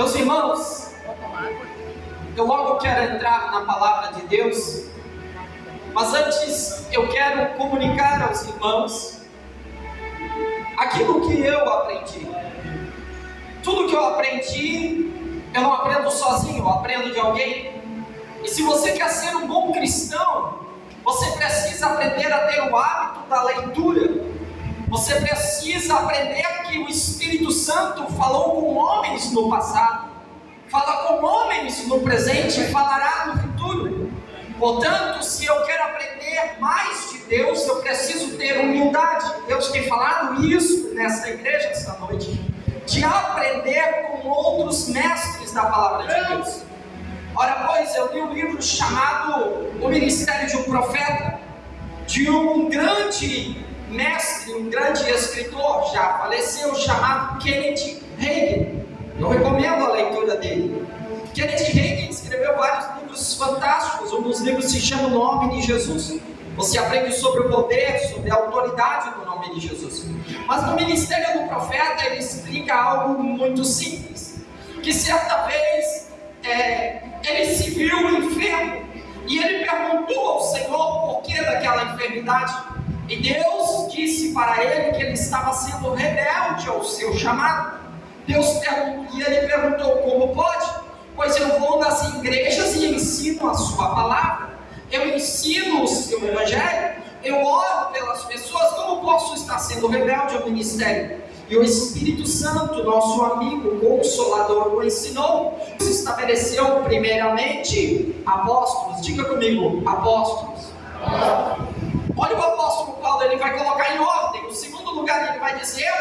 Meus irmãos, eu logo quero entrar na palavra de Deus, mas antes eu quero comunicar aos irmãos aquilo que eu aprendi. Tudo que eu aprendi, eu não aprendo sozinho, eu aprendo de alguém. E se você quer ser um bom cristão, você precisa aprender a ter o hábito da leitura. Você precisa aprender que o Espírito Santo falou com homens no passado, fala com homens no presente e falará no futuro. Portanto, se eu quero aprender mais de Deus, eu preciso ter humildade. Deus tem falado isso nessa igreja esta noite, de aprender com outros mestres da palavra de Deus. Ora, pois, eu li um livro chamado O Ministério de um Profeta, de um grande mestre, um grande escritor, já faleceu, chamado Kenneth Hagin. Eu recomendo a leitura dele. Kenneth Hagin escreveu vários livros fantásticos. Um dos livros se chama O Nome de Jesus. Você aprende sobre o poder, sobre a autoridade do nome de Jesus. Mas no Ministério do Profeta ele explica algo muito simples, que certa vez ele se viu enfermo e ele perguntou ao Senhor por que daquela enfermidade. E Deus disse para ele que ele estava sendo rebelde ao seu chamado. E ele perguntou: como pode? Pois eu vou nas igrejas e ensino a sua palavra, eu ensino o seu evangelho, eu oro pelas pessoas, como posso estar sendo rebelde ao ministério? E o Espírito Santo, nosso amigo consolador, o ensinou. Se estabeleceu primeiramente apóstolos. Diga comigo, apóstolos. Olha o apóstolo Paulo, ele vai colocar em ordem. No segundo lugar ele vai dizer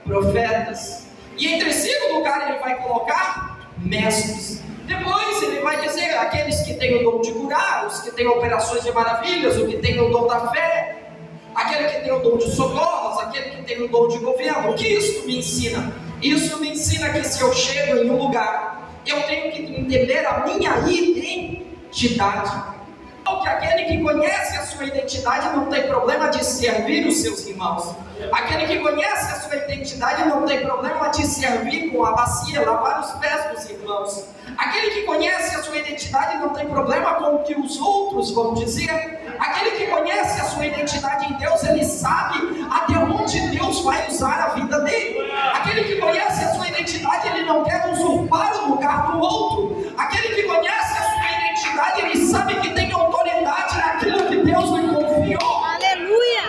profetas. E em terceiro lugar ele vai colocar mestres. Depois ele vai dizer aqueles que têm o dom de curar, os que têm operações de maravilhas, o que tem o dom da fé, aquele que tem o dom de socorros, aquele que tem o dom de governo. O que isso me ensina? Isso me ensina que se eu chego em um lugar, eu tenho que entender a minha identidade. Que aquele que conhece a sua identidade não tem problema de servir os seus irmãos. Aquele que conhece a sua identidade não tem problema de servir com a bacia, lavar os pés dos irmãos. Aquele que conhece a sua identidade não tem problema com o que os outros vão dizer. Aquele que conhece a sua identidade em Deus, ele sabe até onde Deus vai usar a vida dele. Aquele que conhece a sua identidade, ele não quer usurpar o lugar do outro. Aquele que conhece a sua identidade, ele sabe que tem autoridade naquilo que Deus lhe confiou. Aleluia!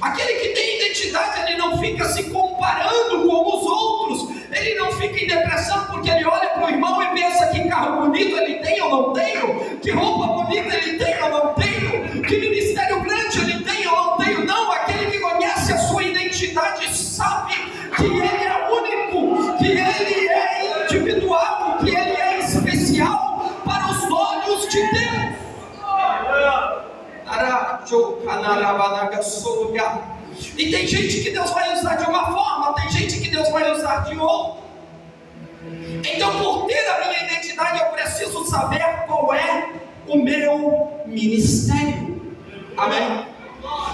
Aquele que tem identidade, ele não fica se comparando com os outros. Ele não fica em depressão porque ele olha para o irmão e pensa que carro bonito ele tem ou não tenho, que roupa bonita ele tem ou não tenho, que ministério grande ele tem ou não tenho. Não, aquele que conhece a sua identidade sabe que ele é único, que ele é individual, que ele é especial para os olhos de Deus. E tem gente que Deus vai usar de uma forma, tem gente que Deus vai usar de outra. Então, por ter a minha identidade, eu preciso saber qual é o meu ministério. Amém?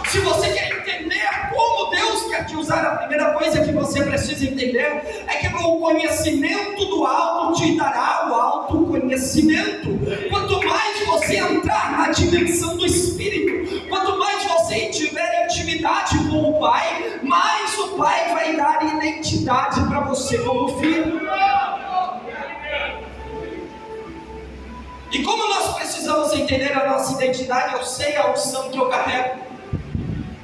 Se você quer entender como Deus quer te usar, a primeira coisa que você precisa entender é que o conhecimento do alto te dará o autoconhecimento. Quanto mais você entrar na dimensão do Espírito, quanto mais você tiver intimidade com o Pai, mais o Pai vai dar identidade para você como filho. E como nós precisamos entender a nossa identidade, eu sei a unção que eu carrego.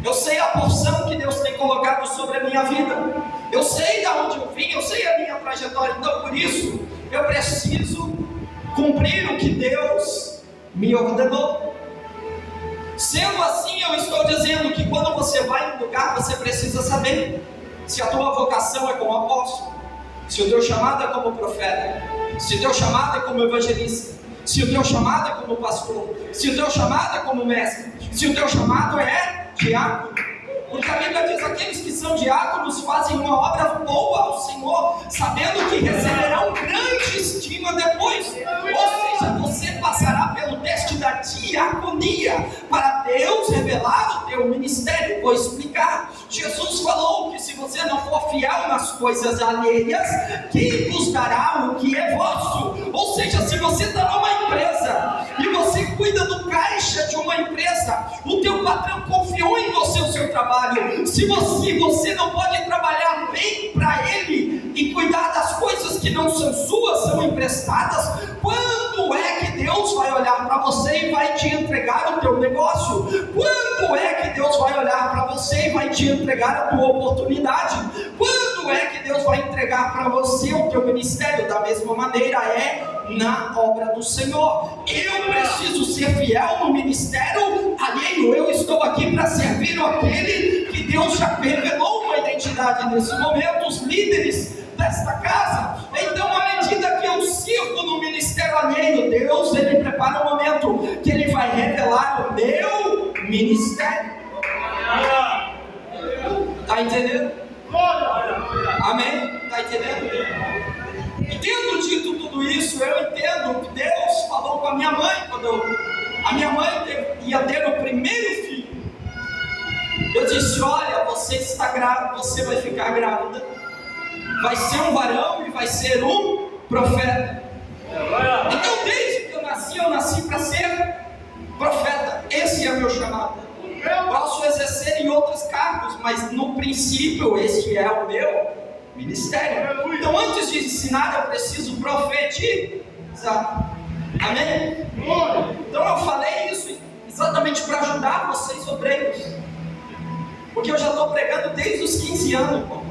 Eu sei a porção que Deus tem colocado sobre a minha vida. Eu sei de onde eu vim, eu sei a minha trajetória. Então, por isso, eu preciso cumprir o que Deus me ordenou. Sendo assim, eu estou dizendo que quando você vai em um lugar, você precisa saber se a tua vocação é como apóstolo, se o teu chamado é como profeta, se o teu chamado é como evangelista, se o teu chamado é como pastor, se o teu chamado é como mestre, se o teu chamado é diácono. Porque a Bíblia diz: aqueles que são diáconos fazem uma obra boa ao Senhor, sabendo que receberão grande estima depois. Ou seja, você passará pelo teste da diaconia para Deus revelar o teu ministério. Vou explicar. Jesus falou que se você não for fiel nas coisas alheias, quem vos dará o que é vosso? Ou seja, se você está numa empresa e você cuida do caixa de uma empresa, o teu patrão confiou em você o seu trabalho. Se você não pode trabalhar bem para ele e cuidar das coisas que não são suas, são emprestadas, quando é que Deus vai olhar para você e vai te entregar o teu negócio? Quando é que Deus vai olhar para você e vai te entregar a tua oportunidade? Quando é que Deus vai entregar para você o teu ministério? Da mesma maneira é na obra do Senhor. Eu preciso ser fiel no ministério alheio. Eu estou aqui para servir aquele que Deus já revelou uma identidade nesse momento, os líderes desta casa. Então, à medida que eu sirvo no ministério alheio, Deus, ele prepara um momento que ele vai revelar o meu ministério. Está entendendo? Amém? Está entendendo? E tendo dito tudo isso, eu entendo que Deus falou com a minha mãe quando a minha mãe ia ter o primeiro filho. Eu disse: olha, você está grávida, você vai ficar grávida, vai ser um varão e vai ser um profeta. Então, desde que eu nasci para ser profeta. Esse é o meu chamado. Eu posso exercer em outros cargos, mas no princípio este é o meu ministério. Então, antes de ensinar, eu preciso profetizar. Amém? Então eu falei isso exatamente para ajudar vocês, obreiros, porque eu já estou pregando desde os 15 anos, irmão.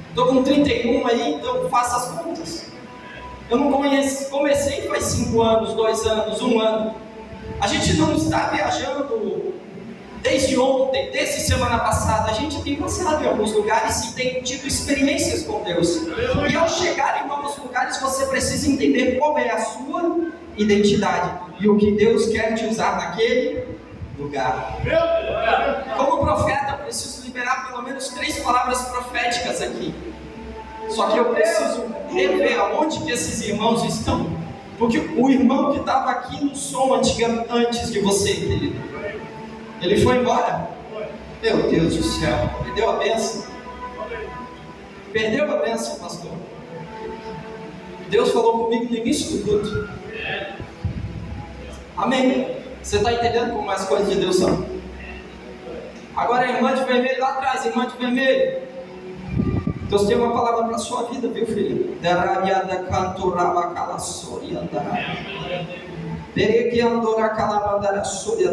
Estou com 31 aí, então faça as contas. Eu não comecei faz 5 anos, 2 anos, 1 ano. A gente não está viajando desde ontem, desde semana passada. A gente tem passado em alguns lugares e tem tido experiências com Deus. E ao chegar em novos lugares, você precisa entender qual é a sua identidade e o que Deus quer te usar naquele lugar. Como profeta, eu preciso liberar pelo menos 3 palavras proféticas aqui. Só que eu preciso rever aonde que esses irmãos estão, porque o irmão que estava aqui no som antes de você, querido, ele foi embora. Meu Deus do céu, perdeu a bênção. Perdeu a bênção, pastor. Deus falou comigo no início do culto. Amém. Você está entendendo como as coisas de Deus são? Agora a irmã de vermelho lá atrás, irmã de vermelho, Deus tem uma palavra para a sua vida, viu, filho?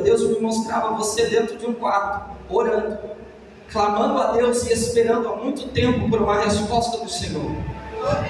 Deus me mostrava você dentro de um quarto, orando, clamando a Deus e esperando há muito tempo por uma resposta do Senhor.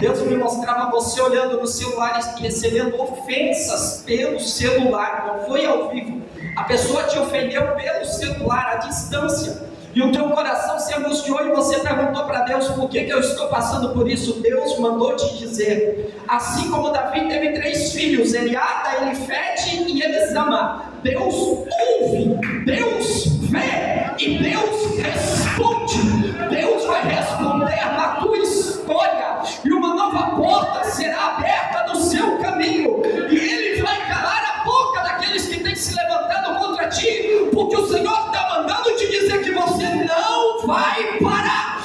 Deus me mostrava você olhando no celular e recebendo ofensas pelo celular. Não foi ao vivo. A pessoa te ofendeu pelo celular, à distância. E o teu coração se angustiou e você perguntou para Deus: por que eu estou passando por isso? Deus mandou te dizer, assim como Davi teve 3 filhos, Eliada, Elifete e Elisama, Deus ouve, Deus vê e Deus responde. Deus vai responder na tua história e uma nova porta será aberta no seu caminho, e Ele vai calar a boca daqueles que têm se levantado contra ti, porque o Senhor está mandando te dizer que você não vai parar.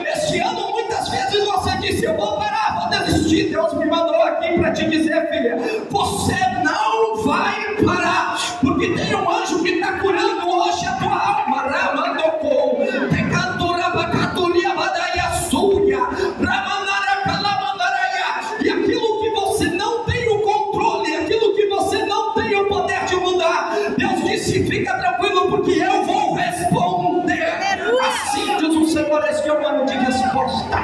Este ano muitas vezes você disse: eu vou parar, vou desistir. Deus me mandou aqui para te dizer, filha, você não vai parar, porque tem um anjo que está curando hoje a tua alma. E aquilo que você não tem o controle, aquilo que você não tem o poder de mudar, Deus disse: fica tranquilo, porque eu vou responder. Assim diz o Senhor, este é o ano de resposta.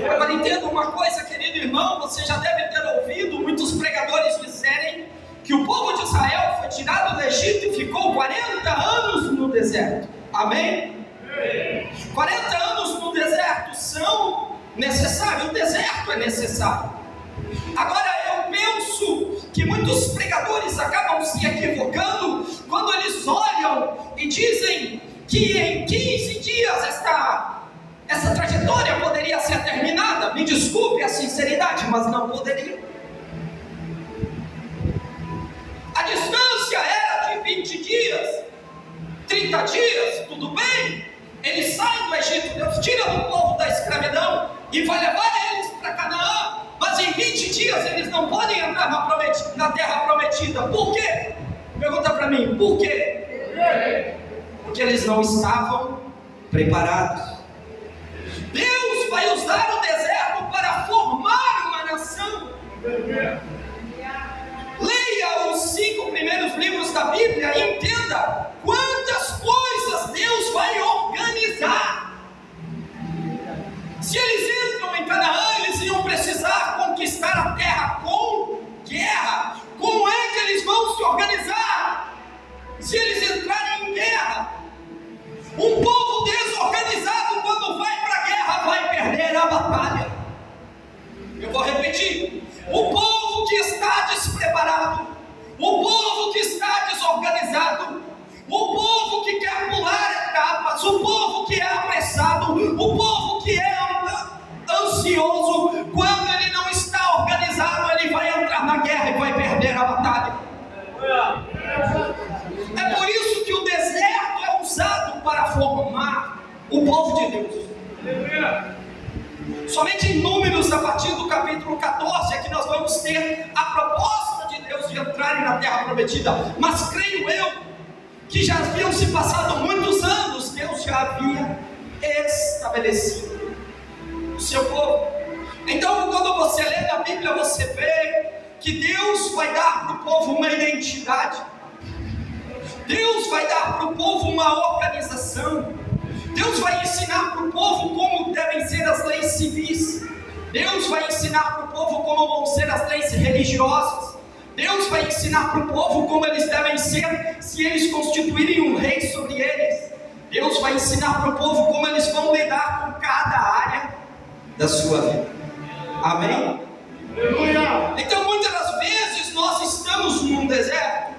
Agora entenda uma coisa, querido irmão, você já deve ter ouvido muitos pregadores dizerem que o povo de Israel foi tirado do Egito e ficou 40 anos no deserto. Amém? 40 anos no deserto são necessários, o deserto é necessário. Agora eu penso que muitos pregadores acabam se equivocando quando eles olham e dizem que em 15 dias essa trajetória poderia ser terminada. Me desculpe a sinceridade, mas não poderia. distância era de 20 dias, 30 dias, tudo bem. Eles saem do Egito, Deus tira o povo da escravidão e vai levar eles para Canaã. Mas em 20 dias eles não podem entrar na terra prometida. Por quê? Pergunta para mim, por quê? Porque eles não estavam preparados. Deus vai usar o deserto para formar uma nação. Leia os 5 primeiros livros da Bíblia e entenda quantas coisas Deus vai organizar. Se eles entram em Canaã, eles iam precisar conquistar a terra com guerra. Como é que eles vão se organizar? Se eles entrarem em guerra, um povo desorganizado, quando vai para a guerra, vai perder a batalha. Eu vou repetir: o povo que está despreparado, o povo que está desorganizado, o povo que quer pular etapas, o povo que é apressado, o povo que é ansioso, quando ele não está organizado, ele vai entrar na guerra e vai perder a batalha. É por isso que o deserto é usado para formar o povo de Deus. Somente em Números, a partir do capítulo 14, é que nós vamos ter a proposta de Deus de entrarem na terra prometida. Mas creio eu que já haviam se passado muitos anos, Deus já havia estabelecido o seu povo. Então, quando você lê na Bíblia, você vê que Deus vai dar para o povo uma identidade. Deus vai dar para o povo uma organização. Deus vai ensinar para o povo como devem ser as leis civis. Deus vai ensinar para o povo como vão ser as leis religiosas. Deus vai ensinar para o povo como eles devem ser se eles constituírem um rei sobre eles. Deus vai ensinar para o povo como eles vão lidar com cada área da sua vida. Amém? Então, muitas das vezes nós estamos num deserto,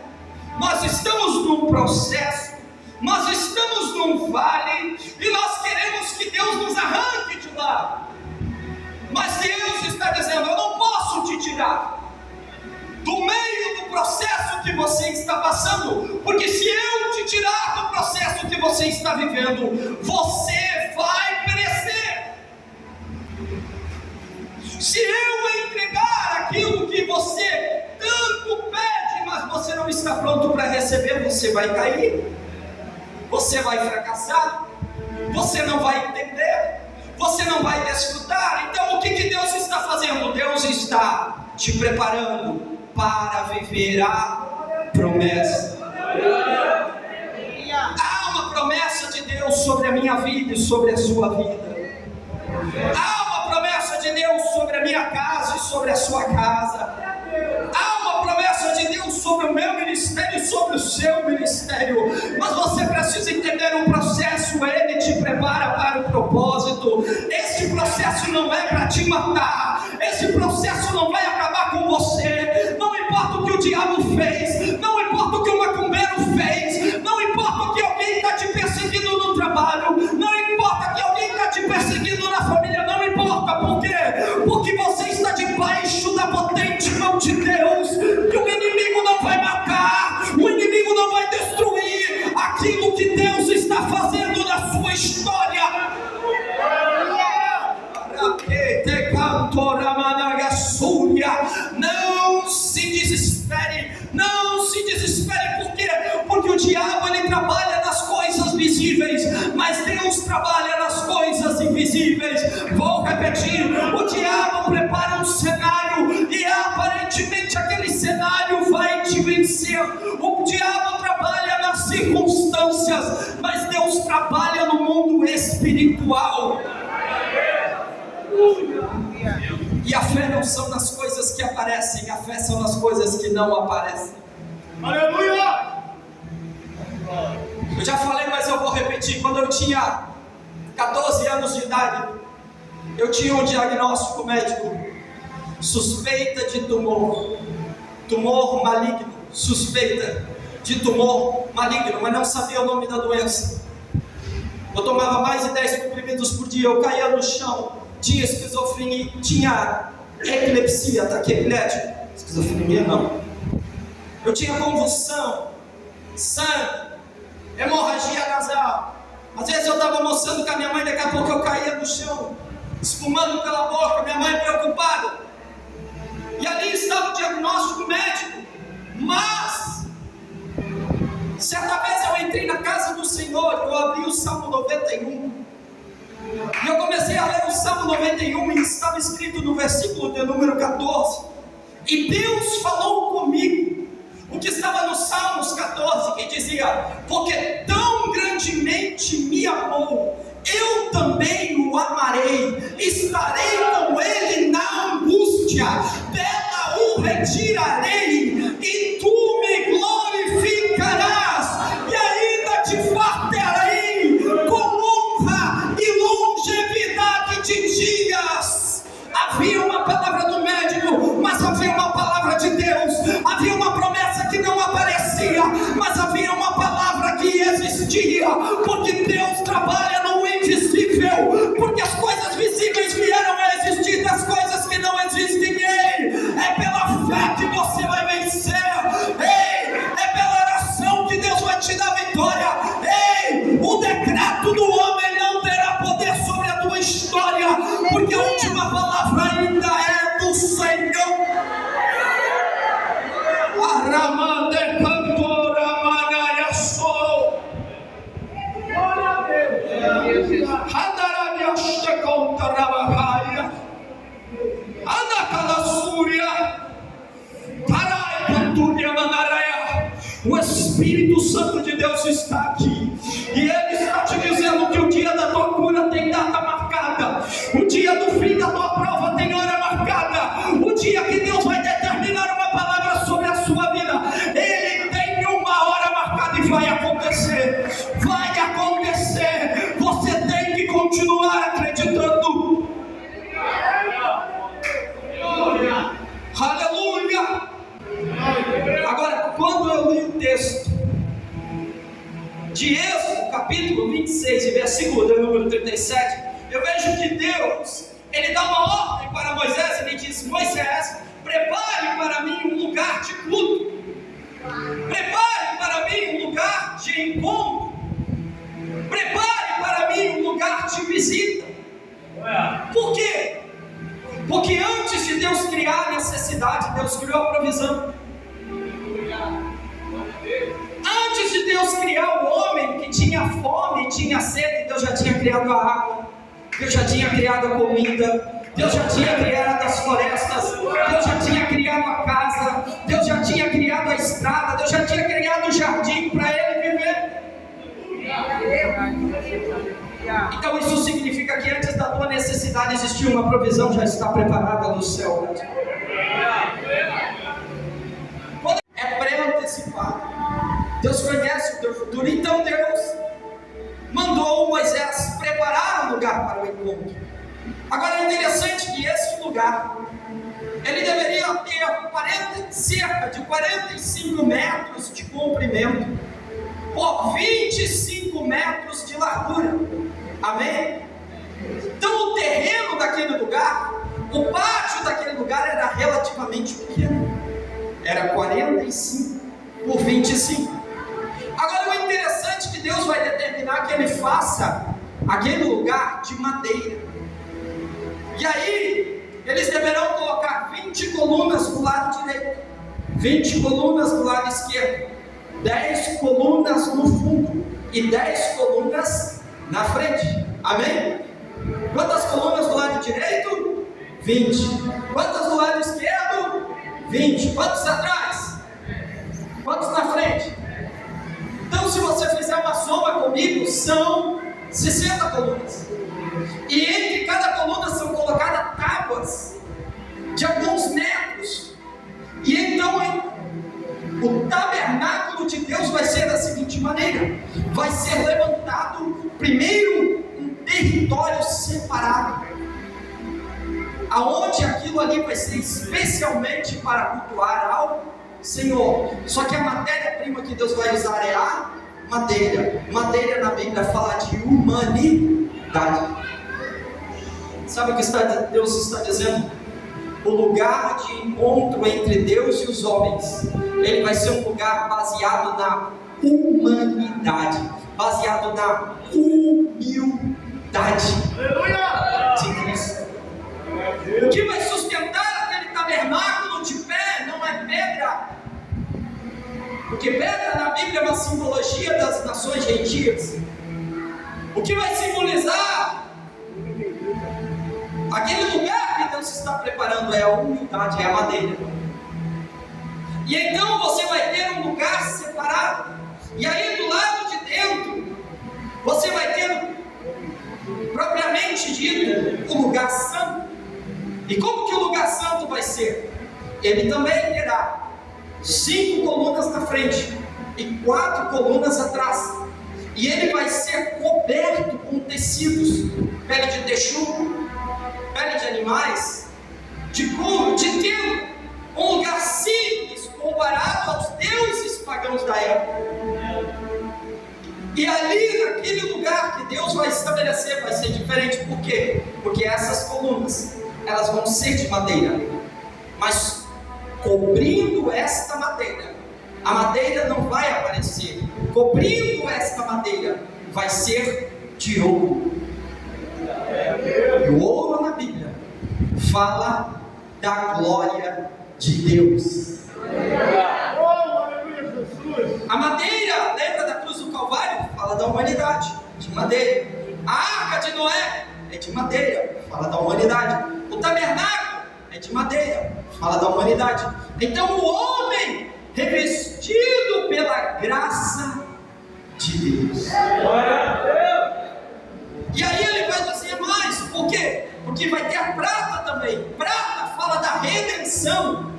nós estamos num processo, nós estamos num vale e nós queremos que Deus nos arranque de lá. Mas Deus está dizendo: eu não posso te tirar do meio do processo que você está passando, porque se eu te tirar do processo que você está vivendo, você vai perecer. Se eu entregar aquilo que você tanto pede, mas você não está pronto para receber, você vai cair, você vai fracassar, você não vai entender, você não vai desfrutar. Então o que Deus está fazendo? Deus está te preparando para viver a promessa. Há uma promessa de Deus sobre a minha vida e sobre a sua vida. Há uma promessa de Deus sobre a minha casa e sobre a sua casa. Há uma promessa de Deus sobre o meu ministério e sobre o seu ministério. Mas você precisa entender um processo. Ele te prepara para o propósito. Esse processo não é para te matar. Esse processo não vai acabar com você. Não importa o que o diabo fez, não importa o que o macumbeiro fez, não importa o que alguém está te perseguindo no trabalho, não importa que alguém está te perseguindo na família, não importa. Por quê? Porque você está debaixo da potente mão de Deus, que o inimigo não vai matar, o inimigo não vai destruir aquilo que Deus está fazendo na sua história. Não se desespere, não se desespere. Por quê? Porque o diabo ele trabalha nas coisas visíveis, mas Deus trabalha nas coisas invisíveis. Vou repetir: o diabo prepara um cenário e aparentemente aquele cenário vai te vencer. O diabo trabalha nas circunstâncias, mas Deus trabalha no mundo espiritual. E a fé não são nas coisas que aparecem, a fé são nas coisas que não aparecem. Aleluia! Eu já falei, mas eu vou repetir. Quando eu tinha 14 anos de idade, eu tinha um diagnóstico médico: suspeita de tumor maligno, suspeita de tumor maligno, mas não sabia o nome da doença. Eu tomava mais de 10 comprimidos por dia, eu caía no chão. Tinha esquizofrenia, tinha epilepsia, ataque epilético. Esquizofrenia não. Eu tinha convulsão, sangue, hemorragia nasal. Às vezes eu estava almoçando com a minha mãe, daqui a pouco eu caía no chão, espumando pela boca, minha mãe preocupada. E ali estava o diagnóstico médico. Mas, certa vez eu entrei na casa do Senhor, eu abri o Salmo 91. E eu comecei a ler o Salmo 91 e estava escrito no versículo de número 14. E Deus falou comigo, o que estava no Salmos 14, que dizia: porque tão grandemente me amou, eu também o amarei, estarei com ele na angústia, dela o retirarei, e tu me glorificarás, e ainda te fartarei com honra e longevidade de dias. Havia uma palavra do médico, mas havia uma palavra de Deus. Havia uma promessa que não aparecia, mas havia uma palavra que existia, porque Deus trabalha no invisível, porque as coisas visíveis vieram a existir das coisas que não existem. Ei, é pela fé que você vai vencer. Ei, é pela oração que Deus vai te dar vitória. Ei, o decreto do homem não terá poder sobre a tua história, porque a última palavra ainda é do Senhor. Aramande cantora manaya sou. Handarabia conta rabahaya. Anacalasúria. Tarai canturia manaraya. O Espírito Santo de Deus está aqui, e Ele está te dizendo que o dia da tua cura tem data marcada, o dia do fim da tua prova tem hora marcada, o dia que Deus vai determinar uma palavra sobre a sua vida, Ele tem uma hora marcada e vai acontecer, você tem que continuar acreditando. Aleluia! Agora, quando eu li o texto de Êxodo, capítulo 26, versículo de número 37, eu vejo que Deus, Ele dá uma ordem para Moisés. Ele diz: Moisés, prepare para mim um lugar de culto, prepare para mim um lugar de encontro, prepare para mim um lugar de visita. Por quê? Porque antes de Deus criar a necessidade, Deus criou a provisão. Antes de Deus criar o homem que tinha fome e tinha sede, Deus já tinha criado a água, Deus já tinha criado a comida, Deus já tinha criado as florestas, Deus já tinha criado a casa, Deus já tinha criado a estrada, Deus já tinha criado o jardim para ele viver. Então isso significa que antes da tua necessidade existia uma provisão, já está preparada no céu. É pré-antecipado. Deus conhece o teu futuro. Então Deus mandou Moisés preparar um lugar para o encontro. Agora é interessante que esse lugar, ele deveria ter cerca de 45 metros de comprimento por 25 metros de largura. Amém? Então o terreno daquele lugar, o pátio daquele lugar era relativamente pequeno. Era 45 por 25. Agora o interessante é que Deus vai determinar que ele faça aquele lugar de madeira. E aí eles deverão colocar 20 colunas do lado direito, 20 colunas do lado esquerdo, 10 colunas no fundo e 10 colunas na frente. Amém? Quantas colunas do lado direito? 20. Quantas do lado esquerdo? 20. Quantos atrás? Quantos na frente? Então, se você fizer uma soma comigo, são 60 colunas. E entre cada coluna são colocadas tábuas de alguns metros. E então o tabernáculo de Deus vai ser da seguinte maneira: vai ser levantado primeiro um território separado, aonde aquilo ali vai ser especialmente para cultuar ao Senhor. Só que a matéria-prima que Deus vai usar é a madeira. Madeira na Bíblia fala de humanidade. Sabe o que Deus está dizendo? o lugar de encontro entre Deus e os homens, ele vai ser um lugar baseado na humanidade, baseado na humildade de Cristo. O que vai sustentar aquele tabernáculo de pé não é pedra, porque pedra na Bíblia é uma simbologia das nações gentias. O que vai simbolizar aquele lugar que Deus está preparando é a humildade, é a madeira. E então você vai ter um lugar separado, e aí do lado de dentro você vai ter, propriamente dito, o lugar santo. E como que o lugar santo vai ser? Ele também terá 5 colunas na frente e 4 colunas atrás, e ele vai ser coberto com tecidos, pele de texugo, pele de animais, de couro, de tenda, um lugar simples comparado aos deuses pagãos da época. E ali, naquele lugar que Deus vai estabelecer, vai ser diferente. Por quê? Porque essas colunas, elas vão ser de madeira, mas cobrindo esta madeira, a madeira não vai aparecer. Cobrindo esta madeira, vai ser de ouro. E o ouro na Bíblia fala da glória de Deus. A madeira, lembra da cruz do Calvário? Fala da humanidade, de madeira. A arca de Noé é de madeira, fala da humanidade. O tabernáculo é de madeira, fala da humanidade. Então o homem revestido pela graça de Deus. E aí ele vai dizer mais, por quê? Porque vai ter a prata também. Prata fala da redenção.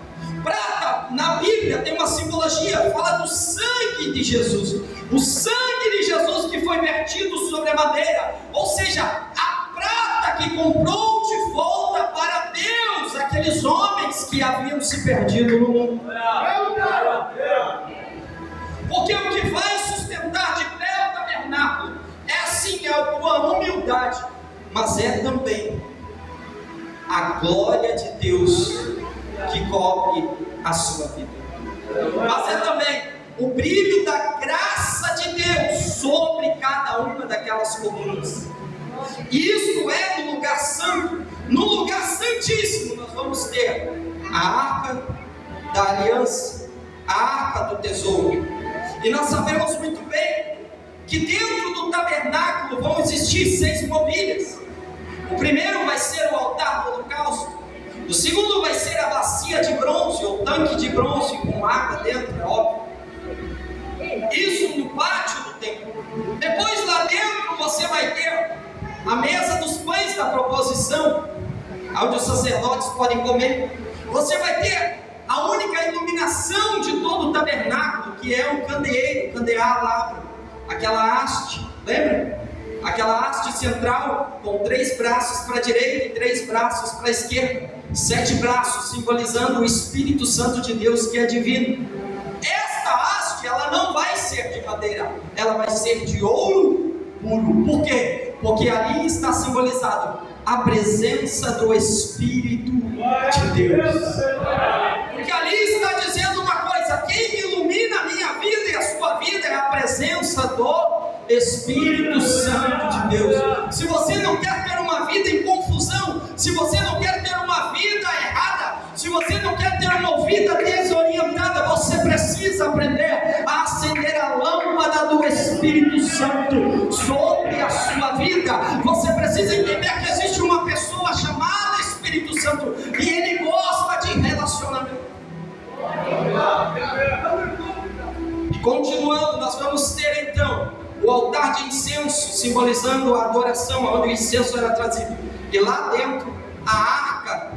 Prata na Bíblia tem uma simbologia, fala do sangue de Jesus. O sangue de Jesus que foi vertido sobre a madeira. Ou seja, a prata que comprou de volta para Deus aqueles homens que haviam se perdido no mundo. Porque o que vai sustentar de pé o tabernáculo é assim, é a tua humildade, mas é também a glória de Deus que cobre a sua vida. Mas é também o brilho da graça de Deus sobre cada uma daquelas colunas. E isso é no lugar santo. No lugar santíssimo nós vamos ter a arca da aliança, a arca do tesouro. E nós sabemos muito bem que dentro do tabernáculo vão existir 6 mobílias. O primeiro vai ser o altar do holocausto. O segundo vai ser a bacia de bronze, ou tanque de bronze com água dentro, é óbvio. Isso no pátio do templo. Depois lá dentro você vai ter a mesa dos pães da proposição, onde os sacerdotes podem comer. Você vai ter a única iluminação de todo o tabernáculo, que é o candeeiro, candelabro, aquela haste, lembra? Aquela haste central com 3 braços para a direita e 3 braços para a esquerda, 7 braços simbolizando o Espírito Santo de Deus que é divino. Esta haste, ela não vai ser de madeira, ela vai ser de ouro puro. Por quê? Porque ali está simbolizado a presença do Espírito de Deus. Porque ali está dizendo uma coisa: quem ilumina a minha vida e a sua vida é a presença do Espírito Santo de Deus. Se você não quer ter uma vida em confusão, se você não quer ter uma vida errada, se você não quer ter uma vida desorientada, você precisa aprender a acender a lâmpada do Espírito Santo sobre a sua vida. Você precisa entender que existe uma pessoa chamada Espírito Santo e ele gosta de relacionamento. E continuando, nós vamos ter então o altar de incenso, simbolizando a adoração, onde o incenso era trazido. E lá dentro, a arca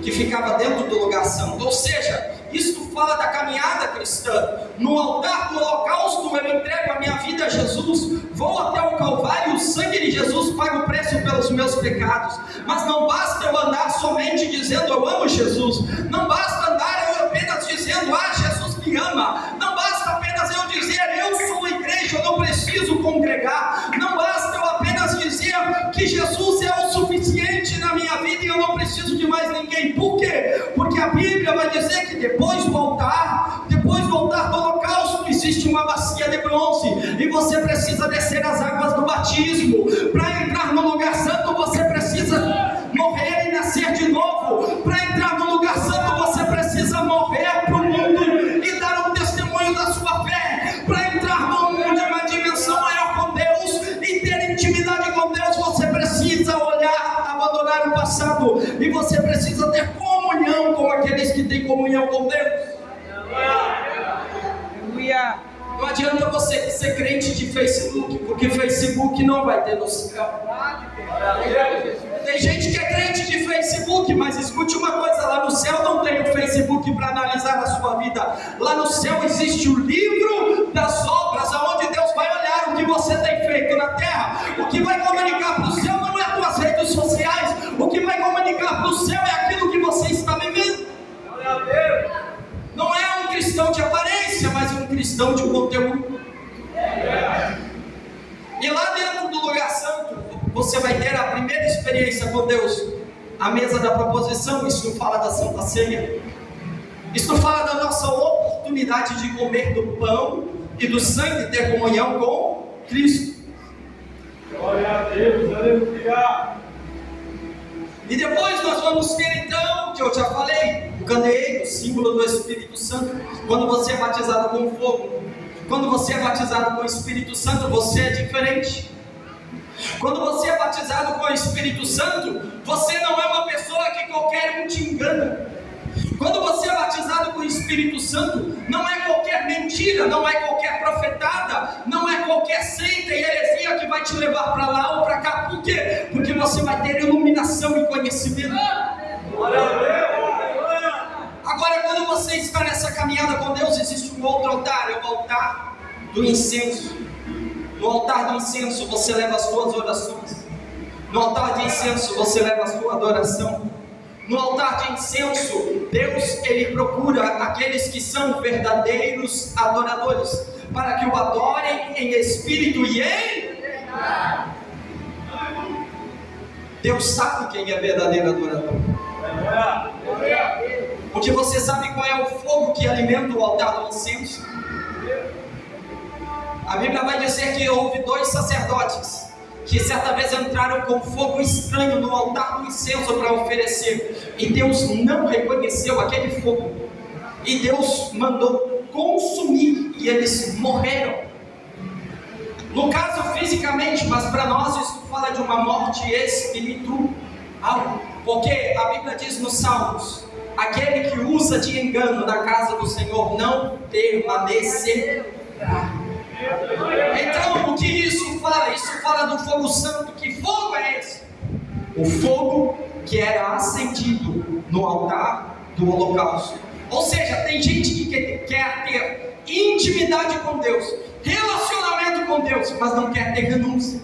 que ficava dentro do lugar santo. Ou seja, isso fala da caminhada cristã. No altar do holocausto eu entrego a minha vida a Jesus, vou até o Calvário, o sangue de Jesus paga o preço pelos meus pecados. Mas não basta eu andar somente dizendo eu amo Jesus, não basta andar eu apenas dizendo Jesus me ama, não basta apenas eu dizer eu sou a igreja, eu não preciso congregar, não basta eu apenas dizer que Jesus é o suficiente na minha vida e eu não preciso de mais ninguém. Por quê? vai dizer que depois do altar do holocausto, existe uma bacia de bronze, e você precisa descer as águas do batismo. Para entrar no lugar santo, você precisa morrer e nascer de novo. Para entrar no lugar santo, você precisa morrer para o mundo e dar um testemunho da sua fé. Para entrar num mundo de uma dimensão maior com Deus e ter intimidade com Deus, você precisa olhar, abandonar o passado, e você precisa ter comunhão com aqueles que têm comunhão com Deus. Não adianta você ser crente de Facebook, porque Facebook não vai ter no céu. Tem gente que é crente de Facebook, mas escute uma coisa: lá no céu não tem o Facebook para analisar a sua vida. Lá no céu existe o livro das obras, aonde Deus vai olhar o que você tem feito na terra. O que vai comunicar para o céu não é as tuas redes sociais, o que vai comunicar para o céu é aquilo que você está vivendo. Não é um cristão de aparência, mas um cristão de conteúdo. E lá dentro do lugar santo, você vai ter a primeira experiência com Deus, a mesa da proposição. Isso fala da Santa Ceia. Isso fala da nossa oportunidade de comer do pão e do sangue, ter comunhão com Cristo. Glória a Deus, aleluia. E depois nós vamos ter então, que eu já falei, o candeeiro, símbolo do Espírito Santo. Quando você é batizado com fogo, quando você é batizado com o Espírito Santo, você é diferente. Quando você é batizado com o Espírito Santo, você não é uma pessoa que qualquer um te engana. Quando você é batizado com o Espírito Santo, não é qualquer mentira, não é qualquer profetada, não é qualquer seita e heresia que vai te levar para lá ou para cá. Por quê? Porque você vai ter iluminação e conhecimento. Agora, quando você está nessa caminhada com Deus, existe um outro altar, é o altar do incenso. No altar do incenso você leva as suas orações. No altar de incenso você leva a sua adoração. No altar de incenso, Deus, Ele procura aqueles que são verdadeiros adoradores, para que o adorem em espírito e em verdade. Deus sabe quem é verdadeiro adorador. Porque você sabe qual é o fogo que alimenta o altar do incenso? A Bíblia vai dizer que houve 2 sacerdotes que certa vez entraram com fogo estranho no altar do incenso para oferecer, e Deus não reconheceu aquele fogo, e Deus mandou consumir, e eles morreram. No caso fisicamente, mas para nós isso fala de uma morte espiritual, porque a Bíblia diz nos Salmos: aquele que usa de engano na casa do Senhor não permanecerá. Então, o que isso fala? Isso fala do fogo santo. Que fogo é esse? O fogo que era acendido no altar do holocausto. Ou seja, tem gente que quer ter intimidade com Deus, relacionamento com Deus, mas não quer ter renúncia.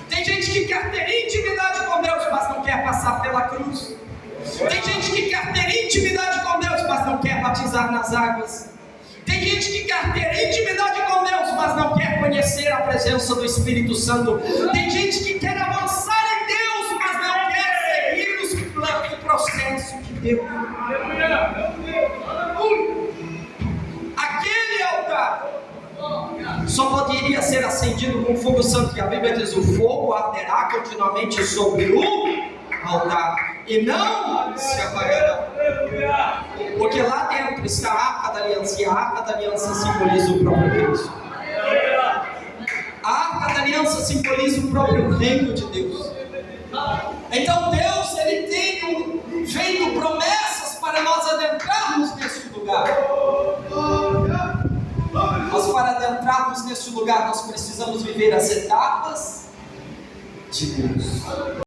Tem gente que quer ter intimidade com Deus, mas não quer passar pela cruz. Tem gente que quer ter intimidade com Deus, mas não quer batizar nas águas. Tem gente que quer ter intimidade com Deus, mas não quer conhecer a presença do Espírito Santo. Tem gente que quer avançar em Deus, mas não quer seguir o processo de Deus. Aquele altar só poderia ser acendido com fogo santo, que a Bíblia diz: o fogo arderá continuamente sobre o altar e não se apagará. Porque lá dentro está a Arca da Aliança, e a Arca da Aliança simboliza o próprio Cristo. A Arca da Aliança simboliza o próprio reino de Deus. Então Deus, Ele tem feito promessas para nós adentrarmos neste lugar. Mas para adentrarmos neste lugar, nós precisamos viver as etapas de Deus.